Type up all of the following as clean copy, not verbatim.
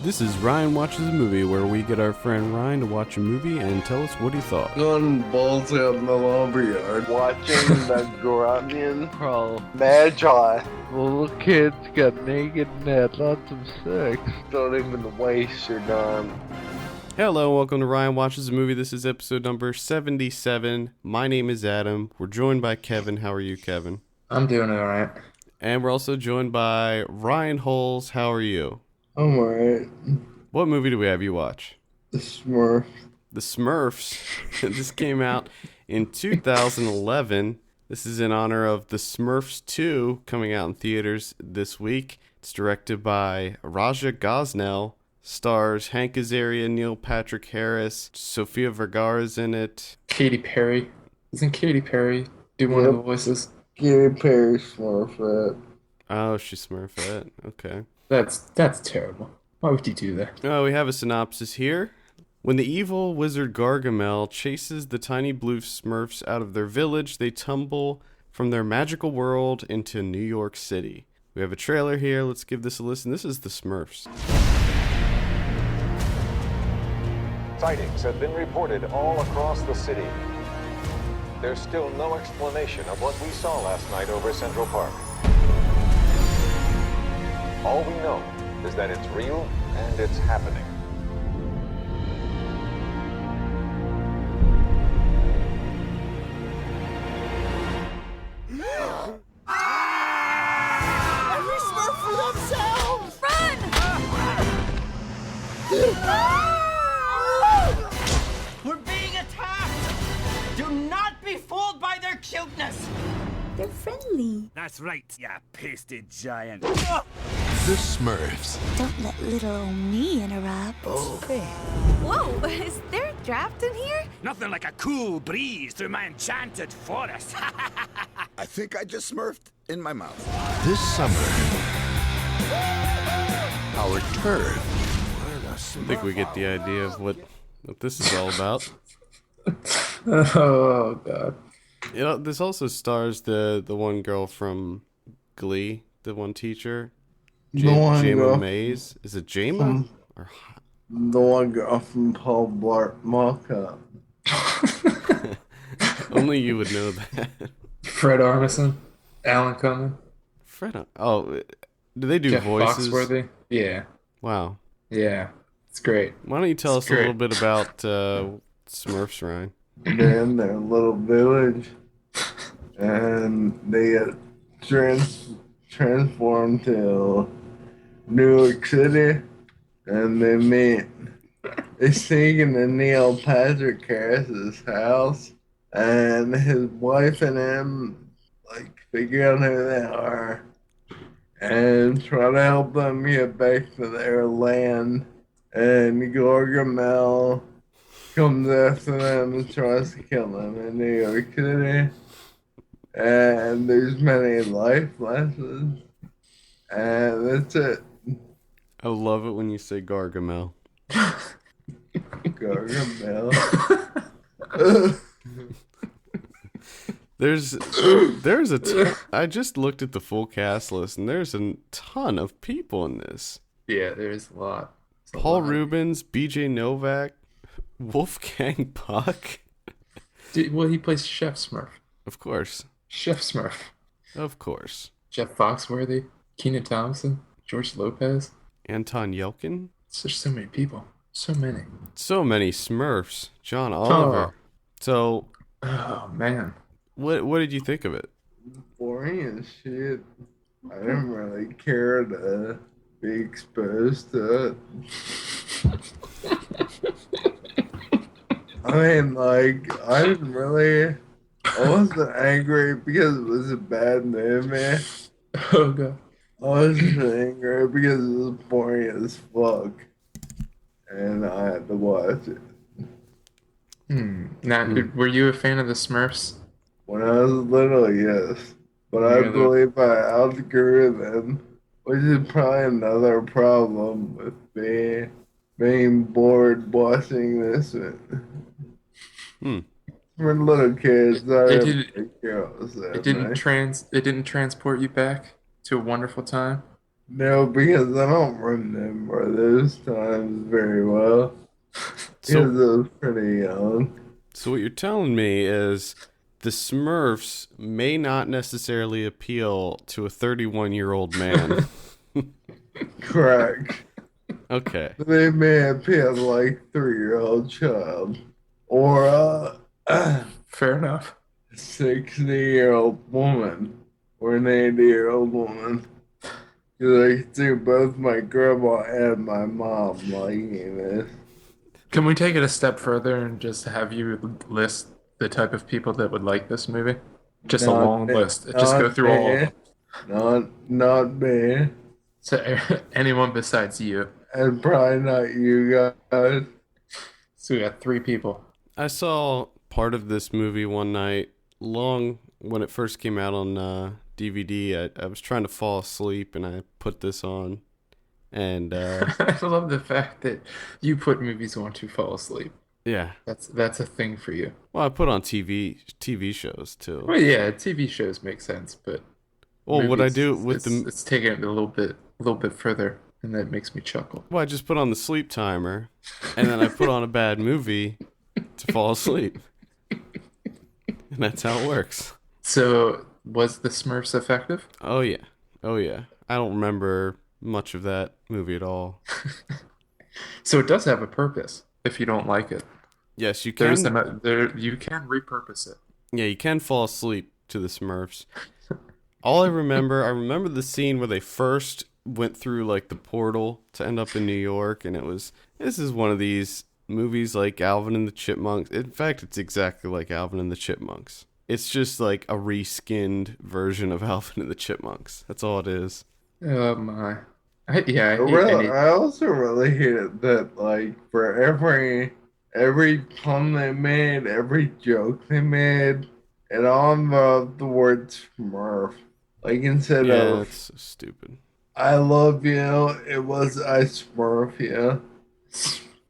This is Ryan Watches a Movie, where we get our friend Ryan to watch a movie and tell us what he thought. Going balls out in the lumberyard, watching the grunion crawl. Magi. Little kids got naked and had lots of sex. Don't even waste your time. Hello, welcome to Ryan Watches a Movie. This is episode number 77. My name is Adam. We're joined by Kevin. How are you, Kevin? I'm doing all right. And we're also joined by Ryan Holes. How are you? I'm alright. What movie do we have you watch? The Smurfs. The Smurfs. This came out in 2011. This is in honor of The Smurfs 2 coming out in theaters this week. It's directed by Raja Gosnell. Stars Hank Azaria, Neil Patrick Harris, Sofia Vergara's in it. Katy Perry. Doesn't Katy Perry do one of the voices? Katy Perry Smurfette. Oh, she's Smurfette. Okay. That's terrible. Why would you do that? Oh, we have a synopsis here. When the evil wizard Gargamel chases the tiny blue Smurfs out of their village, they tumble from their magical world into New York City. We have a trailer here. Let's give this a listen. This is the Smurfs. Sightings have been reported all across the city. There's still no explanation of what we saw last night over Central Park. All we know is that it's real and it's happening. Every Smurf for themselves! Run! We're being attacked! Do not be fooled by their cuteness! They're friendly. That's right, ya pasted giant. The Smurfs. Don't let little old me interrupt. Oh. Whoa, is there a draft in here? Nothing like a cool breeze through my enchanted forest. I think I just smurfed in my mouth. This summer, our turf. I think we get the idea of what this is all about. Oh, God. You know, this also stars the one girl from Glee, the one teacher. Jama Mays. Is it Jama? Or... The one girl from Paul Blart Mall Cop. Only you would know that. Fred Armisen. Alan Cumming. Fred. Oh, do they do Jeff voices? Foxworthy. Yeah. Wow. Yeah. It's great. Why don't you tell us a little bit about Smurfs, Ryan? They're in their little village, and they get transformed to New York City, and they sneak into Neil Patrick Harris's house, and his wife and him figure out who they are and try to help them get back to their land. And Gargamel comes after them and tries to kill them in New York City. And there's many life lessons. And that's it. I love it when you say Gargamel. Gargamel. I just looked at the full cast list, and there's a ton of people in this. Yeah, there's a lot. Paul Rubens, BJ Novak, Wolfgang Puck. Well, he plays Chef Smurf. Of course. Chef Smurf. Of course. Jeff Foxworthy. Kenan Thompson. George Lopez. Anton Yelkin. It's just so many people. So many. So many Smurfs. John Oliver. Oh. So. Oh, man. What did you think of it? Boring as shit. I didn't really care to be exposed to it. I mean, I wasn't angry because it was a bad movie. Oh, God. I was angry because it was boring as fuck. And I had to watch it. Now, were you a fan of the Smurfs? When I was little, yes. But I believe I outgrew them, which is probably another problem with me being bored watching this. For little kids, it didn't transport you back to a wonderful time No, because I don't remember those times very well. Because I So, was pretty young. so what you're telling me is the Smurfs may not necessarily appeal to a 31-year-old man. Correct. Okay. They may appear like 3-year-old child or a Fair enough. 60-year-old woman or an 80-year-old woman. Because I can see both my grandma and my mom liking this. Can we take it a step further and just have you list the type of people that would like this movie? Just a Not long me. list. Just go Not through all of me. them. Not me. So anyone besides you. And probably not you guys. So we got 3 people. I saw part of this movie one night, long when it first came out on DVD. I was trying to fall asleep and I put this on. And I love the fact that you put movies on to fall asleep. yeah. That's a thing for you. Well, I put on TV shows too. Well, yeah, TV shows make sense, but Well, what I movies, do with it's taking it a little bit further, and that makes me chuckle. well, I just put on the sleep timer, and then I put on a bad movie to fall asleep, and that's how it works. So, was the Smurfs effective? Oh yeah, oh yeah. I don't remember much of that movie at all. So it does have a purpose. If you don't like it, Yes, you there's can. you can repurpose it. Yeah, you can fall asleep to the Smurfs. All I remember the scene where they first went through like the portal to end up in New York, and this is one of these movies like Alvin and the Chipmunks. In fact, it's exactly like Alvin and the Chipmunks. It's just like a reskinned version of Alvin and the Chipmunks. That's all it is. Oh my. I hate I also really hate that, like, for every pun they made, every joke they made, it all involved the word Smurf. Like, instead Yeah, of that's so stupid. I love you, it was I Smurf you.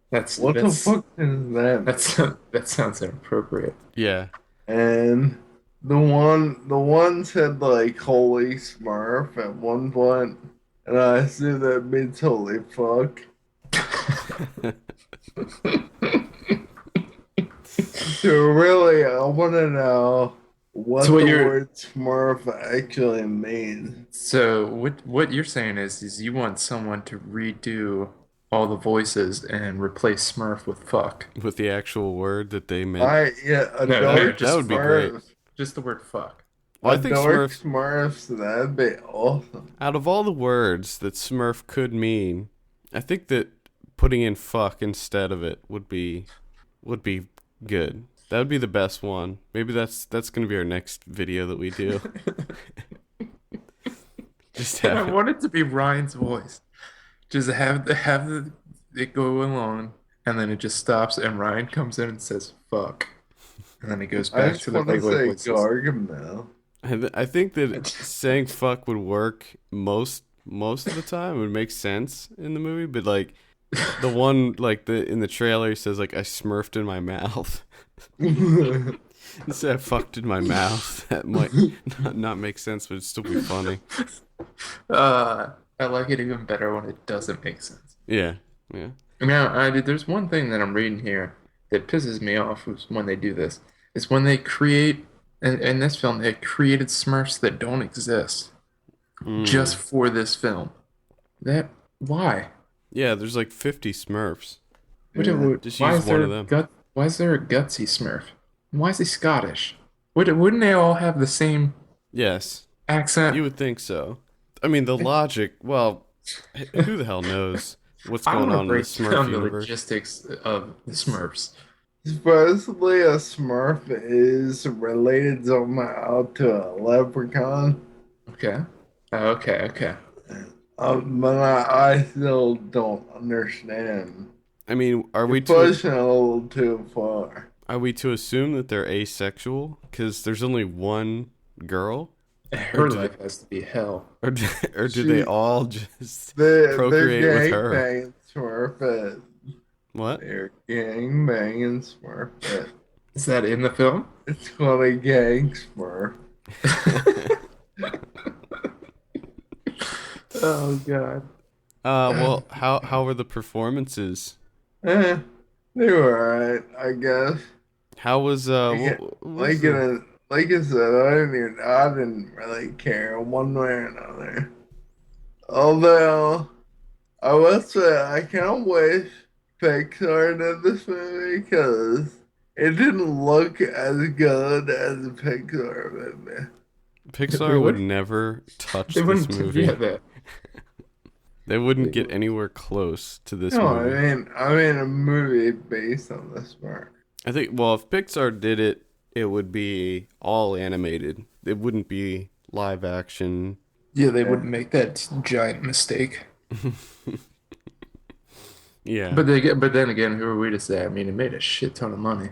What the fuck is that? That sounds inappropriate. Yeah. And the one said like holy Smurf at one point, and I assume that means holy fuck. So really, I want to know what the word Smurf actually means. So what you're saying is you want someone to redo all the voices and replace Smurf with fuck. With the actual word that they meant. That would be great. Just the word fuck. Well, I think Smurfs, that'd be awesome. Out of all the words that Smurf could mean, I think that putting in fuck instead of it would be good. That would be the best one. Maybe that's going to be our next video that we do. Just have I want it to be Ryan's voice. Just have it go along, and then it just stops, and Ryan comes in and says "fuck," and then he goes back to the regular voices. Gargamel. I think that saying fuck would work most of the time. It would make sense in the movie, but like the one like in the trailer he says like I smurfed in my mouth. Instead of fucked in my mouth. That might not make sense, but it'd still be funny. I like it even better when it doesn't make sense. Yeah. Now, there's one thing that I'm reading here that pisses me off when they do this. It's when they create, in this film, they created Smurfs that don't exist just for this film. Why? Yeah, there's like 50 Smurfs. Just use one of them. Why is there a gutsy Smurf? Why is he Scottish? Wouldn't they all have the same accent? You would think so. I mean, the logic, well, who the hell knows what's going on in the Smurf universe? The logistics of the Smurfs. Supposedly a Smurf is related somehow to a leprechaun. Okay. Okay. But I still don't understand. I mean, are we pushing a little too far? Are we to assume that they're asexual? Because there's only one girl? Her life has to be hell. Or do they all just procreate with her? Smurfette. What? They're gangbanging Smurfette. Is that in the film? It's called a gang Smurf. Oh god. Well, how were the performances? Eh, they were alright, I guess. How was Like, what was like, like I said, I didn't really care one way or another. Although, I will say, I kind of wish Pixar did this movie because it didn't look as good as a Pixar movie. Pixar would Really? never touch They this wouldn't. movie. Yeah, that. They wouldn't They get would. anywhere close to this No, movie. I mean a movie based on this work. I think, well, if Pixar did it, it would be all animated. It wouldn't be live action. Yeah, they wouldn't make that giant mistake. Yeah. But then again, who are we to say? I mean, it made a shit ton of money.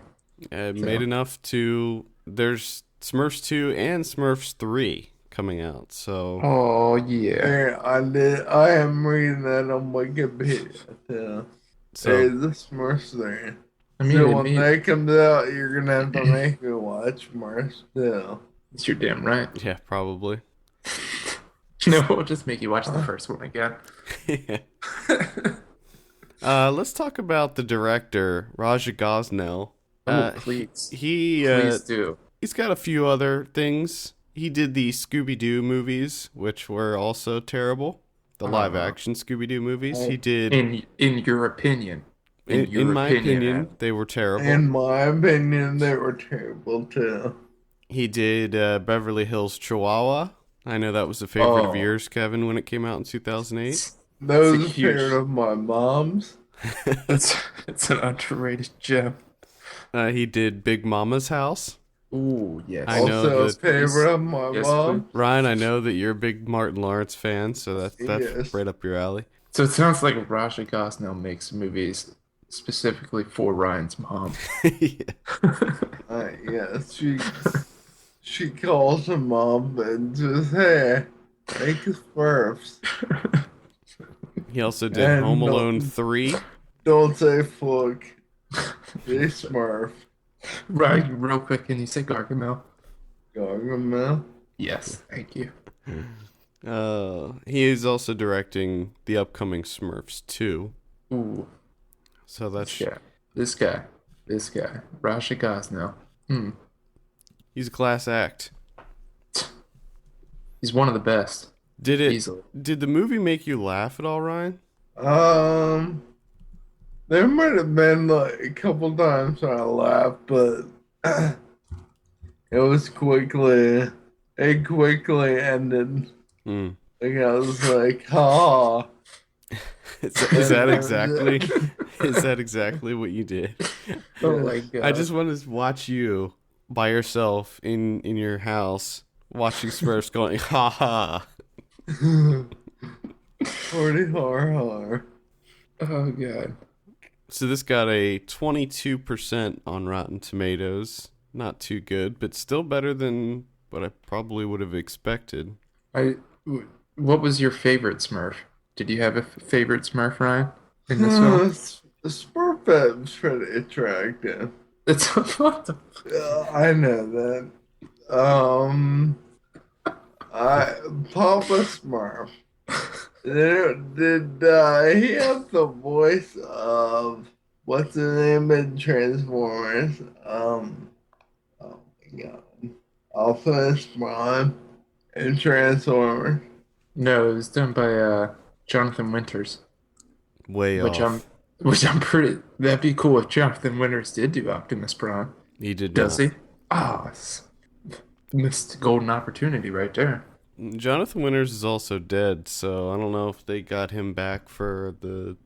It So- made enough to. There's Smurfs 2 and Smurfs 3 coming out. So, Oh yeah. Here, I am reading that on Wikipedia too. so There's the Smurfs there. I mean, So it when made, that comes out, you're gonna have to make me watch Smurfs too. it's your damn right. yeah, probably. No, we'll just make you watch the first one again. Let's talk about the director, Raja Gosnell. Please. He's do. got a few other things. He did the Scooby-Doo movies, which were also terrible. The live-action Scooby-Doo movies. He did, In your opinion. in my opinion, they were terrible. In my opinion, they were terrible too. He did Beverly Hills Chihuahua. I know that was a favorite of Oh. yours, Kevin, when it came out in 2008. That was It's a a huge- favorite of my mom's. It's an underrated gem. He did Big Mama's House. Ooh, yes. I know Also a that- favorite of my Yes, mom. Ryan, I know that you're a big Martin Lawrence fan, so that's Yes. right up your alley. So it sounds like Raja Gosnell makes movies specifically for Ryan's mom. Yes, she calls her mom and says, "Hey, make Smurfs. He also did And Home no- Alone 3. Don't say fuck. Say Smurf. Ryan, real quick, can you say Gargamel? Gargamel. Yes, thank you. He is also directing the upcoming Smurfs 2. Ooh, So that's this guy, Raja Gosnell. he's a class act. He's one of the best. Did Easily. the movie make you laugh at all, Ryan? There might have been like a couple times when I laughed, but it quickly ended. Mm. Like I was like, "Ha." Is that exactly what you did? Oh my god. I just want to watch you by yourself in your house watching Smurfs going ha ha. 40 har. Oh god. So this got a 22% on Rotten Tomatoes. Not too good, but still better than what I probably would have expected. What was your favorite Smurf? Did you have a favorite Smurf, Ryan? In this film? Smurfet's pretty attractive. It's what the I know that. Papa Smurf. Did he have the voice of what's the name in Transformers? Oh my god. Optimus Prime in Transformers. No, it was done by Jonathan Winters. Way Which off. I'm pretty. That'd be cool if Jonathan Winters did do Optimus Prime. He did Does not. he? Oh, missed golden opportunity right there. Jonathan Winters is also dead, so I don't know if they got him back for the.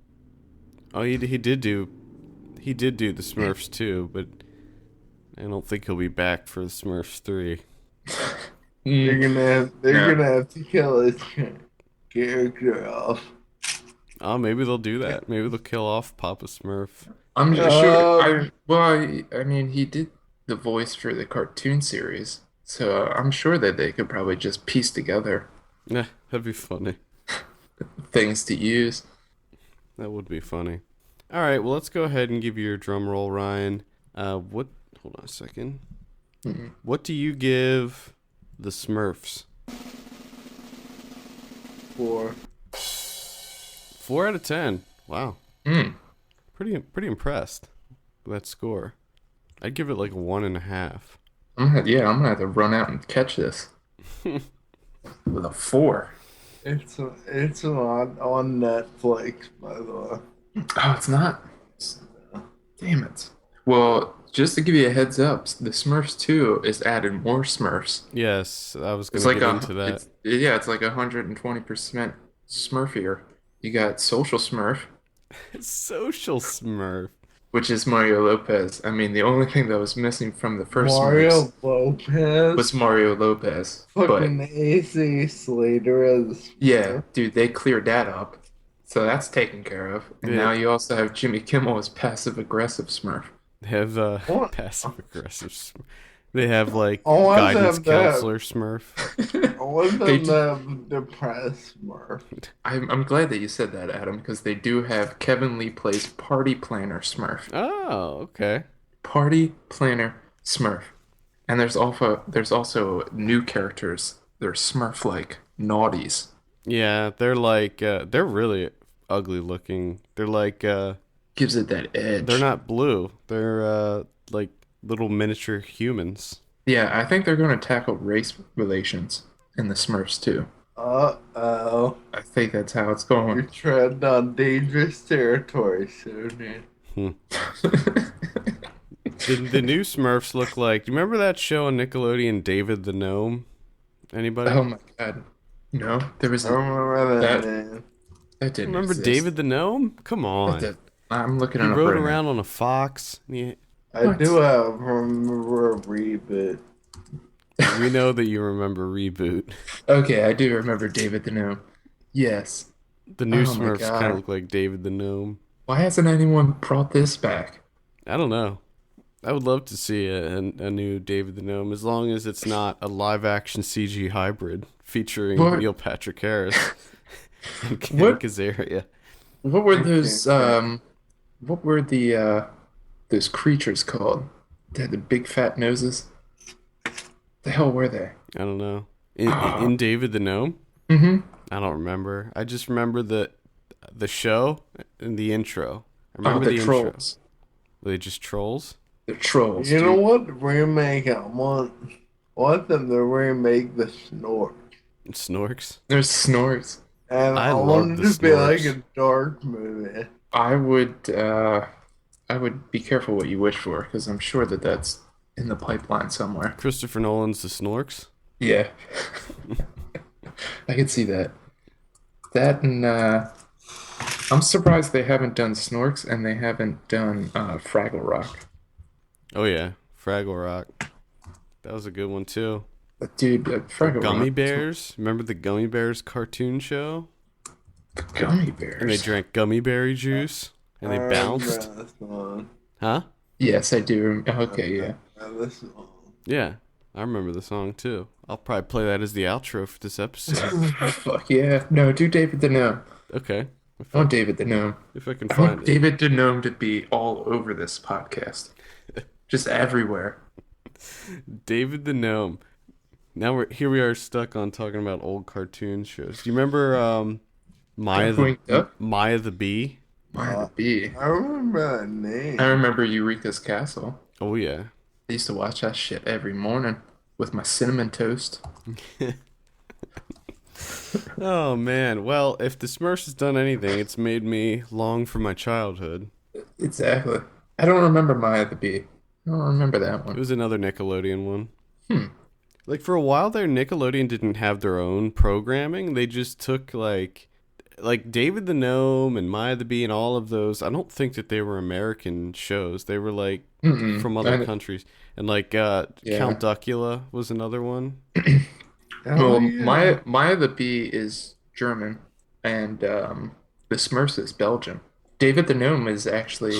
Oh, he did do the Smurfs too, but I don't think he'll be back for the Smurfs 3. They're Yeah. gonna have to kill his character off. Oh, maybe they'll do that. Maybe they'll kill off Papa Smurf. I'm sure. I mean, he did the voice for the cartoon series, so I'm sure that they could probably just piece together Yeah, that'd be funny. things to use. That would be funny. All right, well, let's go ahead and give you your drum roll, Ryan. Hold on a second. What do you give the Smurfs? 4. 4 out of 10. Wow. Hmm. Pretty impressed with that score. I'd give it like a 1.5. I'm gonna have to run out and catch this with a 4. It's not on Netflix, by the way. Oh, it's not. Damn it. Well, just to give you a heads up, the Smurfs 2 is added more Smurfs. Yes, I was going It's to like get into that. it's like 120% Smurfier. You got Social Smurf, Social Smurf. which is Mario Lopez. I mean, the only thing that was missing from the first Mario Smurfs Lopez. was Mario Lopez. Fucking But AC Slater as yeah, dude, they cleared that up. So that's taken care of. And Yeah. now you also have Jimmy Kimmel as passive aggressive Smurf. They have What? passive aggressive. They have like I want guidance them to have- counselor Smurf. I want They them do- to have depressed Smurf. I'm glad that you said that, Adam, because they do have Kevin Lee plays Party Planner Smurf. Oh, okay. Party Planner Smurf. And there's also new characters. They're Smurf-like naughties. Yeah, they're like they're really ugly looking. They're like Gives it that edge. they're not blue. They're like little miniature humans. Yeah, I think they're going to tackle race relations in the Smurfs too. Uh-oh. I think that's how it's You're going. treading on dangerous territory soon. The new Smurfs look like. Do you remember that show on Nickelodeon, David the Gnome? Anybody? Oh my god. No, there was I remember that That- name. that didn't Remember exist. David the Gnome? Come on. I'm looking He it up rode right now. around on a fox. I do remember a reboot. We know that you remember Reboot. Okay, I do remember David the Gnome. Yes. The new Oh my Smurfs God. kind of look like David the Gnome. Why hasn't anyone brought this back? I don't know. I would love to see a new David the Gnome, as long as it's not a live-action CG hybrid featuring What? Neil Patrick Harris and Ken What? Kazaria. What were those creatures called? They had the big fat noses. The hell were they? I don't know. In David the Gnome? Mm-hmm. I don't remember. I just remember the show and the intro. I Oh, remember the the intro. trolls. Were they just trolls? They're trolls. You dude. know what remake I want? I want them to remake the Snort. Snorks? There's Snorks. And I I love want it the to be like Snorks. a dark movie. I would be careful what you wish for, because I'm sure that that's in the pipeline somewhere. Christopher Nolan's The Snorks? Yeah. I could see that. That and I'm surprised they haven't done Snorks and they haven't done Fraggle Rock. Oh, yeah. Fraggle Rock. That was a good one, too. But dude, Fraggle Gummy Rock. Bears? Remember the Gummy Bears cartoon show? Gummy Bears. And they drank gummy berry juice? And they I remember bounced? this one. Huh? Yes, I do. Okay, yeah. This one. Yeah. I remember the song, too. I'll probably play that as the outro for this episode. Fuck yeah. No, do David the Gnome. Okay. I want David the Gnome. If I can I want find it. David the Gnome to be all over this podcast. Just everywhere. David the Gnome. Now we are stuck on talking about old cartoon shows. Do you remember Maya Going up? Maya the Bee? Maya the Bee. I remember that name. I remember Eureka's Castle. Oh yeah. I used to watch that shit every morning with my cinnamon toast. Oh man. Well, if the Smurfs has done anything, it's made me long for my childhood. Exactly. I don't remember Maya the Bee. I don't remember that It one. was another Nickelodeon one. Like for a while there, Nickelodeon didn't have their own programming. They just took like David the Gnome and Maya the Bee and all of those. I don't think that they were American shows. They were like Mm-mm. from other countries. And like Count Duckula was another one. Well, yeah. Maya the Bee is German, and the Smurfs is Belgium. David the Gnome is actually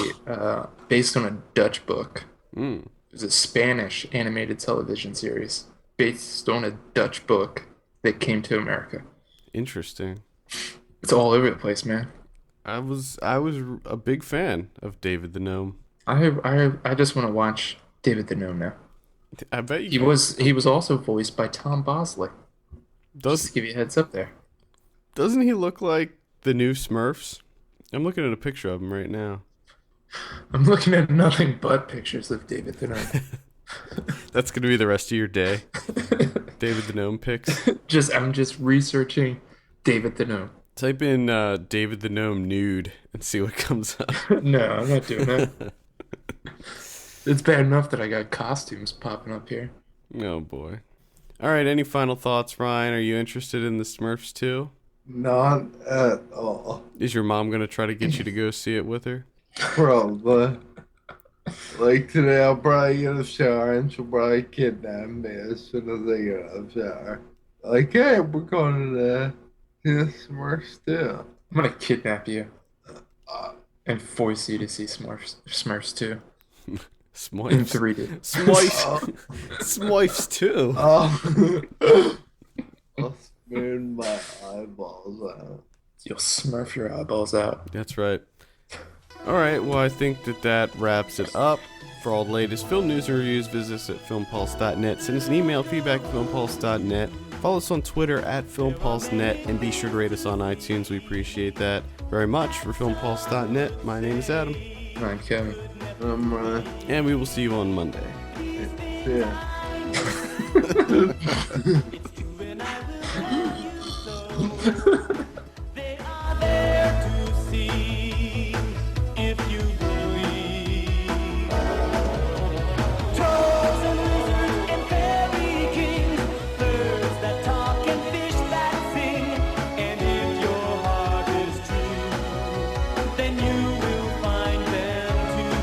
based on a Dutch book. Mm. It's a Spanish animated television series based on a Dutch book that came to America. Interesting. It's all over the place, man. I was a big fan of David the Gnome. I just want to watch David the Gnome now. I bet you He was also voiced by Tom Bosley. Just to give you a heads up there. doesn't he look like the new Smurfs? I'm looking at a picture of them right now. I'm looking at nothing but pictures of David the Gnome. That's going to be the rest of your day. David the Gnome pics. I'm just researching David the Gnome. Type in David the Gnome nude and see what comes up. No, I'm not doing that. It's bad enough that I got costumes popping up here. Oh boy. All right, any final thoughts, Ryan? Are you interested in the Smurfs too? Not at all. Is your mom going to try to get you to go see it with her? Probably. Like today, I'll probably get a shower and she'll probably kidnap me as soon as I get out of the shower. Like, hey, we're going to the Smurfs too. I'm gonna kidnap you and force you to see Smurfs too. In Smurfs. 3D. Smurfs. Smurfs too. I'll spoon my eyeballs out. You'll smurf your eyeballs out. That's right. All right, well, I think that wraps it up. For all the latest film news and reviews, visit us at filmpulse.net. Send us an email, feedback at filmpulse.net. Follow us on Twitter at filmpulse.net, and be sure to rate us on iTunes. We appreciate that very much. For filmpulse.net, my name is Adam. I'm Kevin. I'm Ryan. And we will see you on Monday. Yeah. They are there to see if you believe. Trolls and lizards and fairy kings, birds that talk and fish that sing. And if your heart is true, then you will find them too.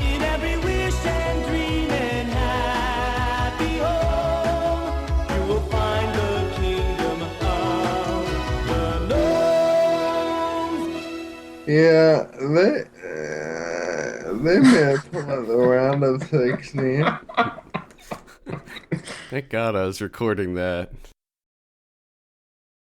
In every wish and dream and happy home, you will find the kingdom of the gnomes. Yeah, they may have put out the round of 16. Thank God I was recording that.